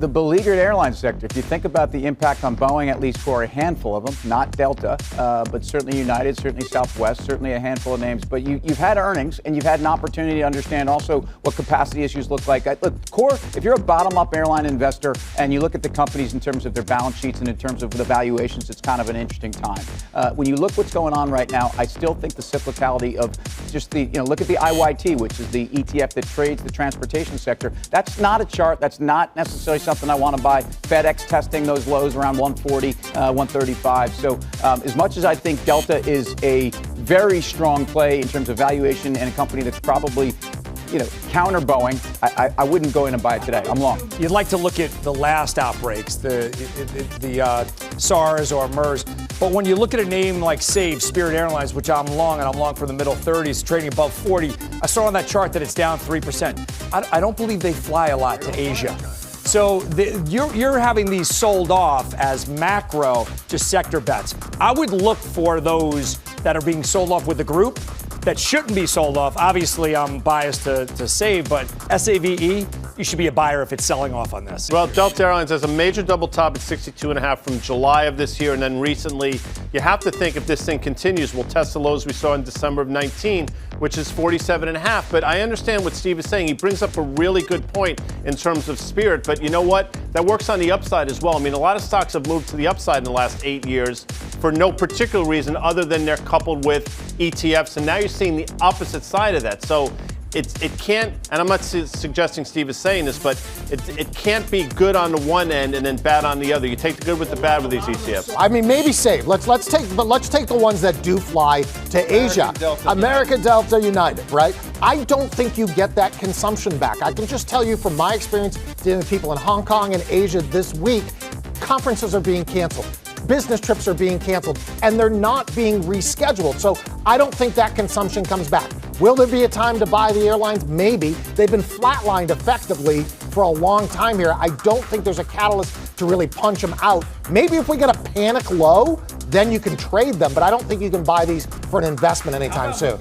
the beleaguered airline sector. If you think about the impact on Boeing, at least for a handful of them, not Delta, but certainly United, certainly Southwest, certainly a handful of names. But you've had earnings, and you've had an opportunity to understand also what capacity issues look like. Look, core, if you're a bottom-up airline investor and you look at the companies in terms of their balance sheets and in terms of the valuations, it's kind of an interesting time. When you look what's going on right now, I still think the cyclicality of just the, look at the IYT, which is the ETF that trades the transportation sector. That's not a chart. That's not necessarily something I want to buy. FedEx testing those lows around 140, 135. So as much as I think Delta is a very strong play in terms of valuation and a company that's probably counter Boeing, I wouldn't go in and buy it today. I'm long. You'd like to look at the last outbreaks, the SARS or MERS. But when you look at a name like Save, Spirit Airlines, which I'm long, and I'm long for the middle 30s, trading above 40, I saw on that chart that it's down 3%. I don't believe they fly a lot to Asia. So you're having these sold off as macro, just sector bets. I would look for those that are being sold off with the group that shouldn't be sold off. Obviously, I'm biased to Save, but SAVE, you should be a buyer if it's selling off on this. Well, Delta Airlines has a major double top at 62.5 from July of this year, and then recently, you have to think if this thing continues, we'll test the lows we saw in December of 19, which is 47.5. But I understand what Steve is saying. He brings up a really good point in terms of Spirit, but you know what? That works on the upside as well. I mean, a lot of stocks have moved to the upside in the last 8 years for no particular reason other than they're coupled with ETFs, and now you're seeing the opposite side of that. So it can't, and I'm not suggesting Steve is saying this, but it can't be good on the one end and then bad on the other. You take the good with the bad with these ETFs. I mean, maybe Save. Let's take the ones that do fly to Asia. America, Delta, United, right? I don't think you get that consumption back. I can just tell you from my experience dealing with people in Hong Kong and Asia this week, conferences are being canceled. Business trips are being canceled, and they're not being rescheduled. So I don't think that consumption comes back. Will there be a time to buy the airlines? Maybe. They've been flatlined effectively for a long time here. I don't think there's a catalyst to really punch them out. Maybe if we get a panic low, then you can trade them, but I don't think you can buy these for an investment anytime soon.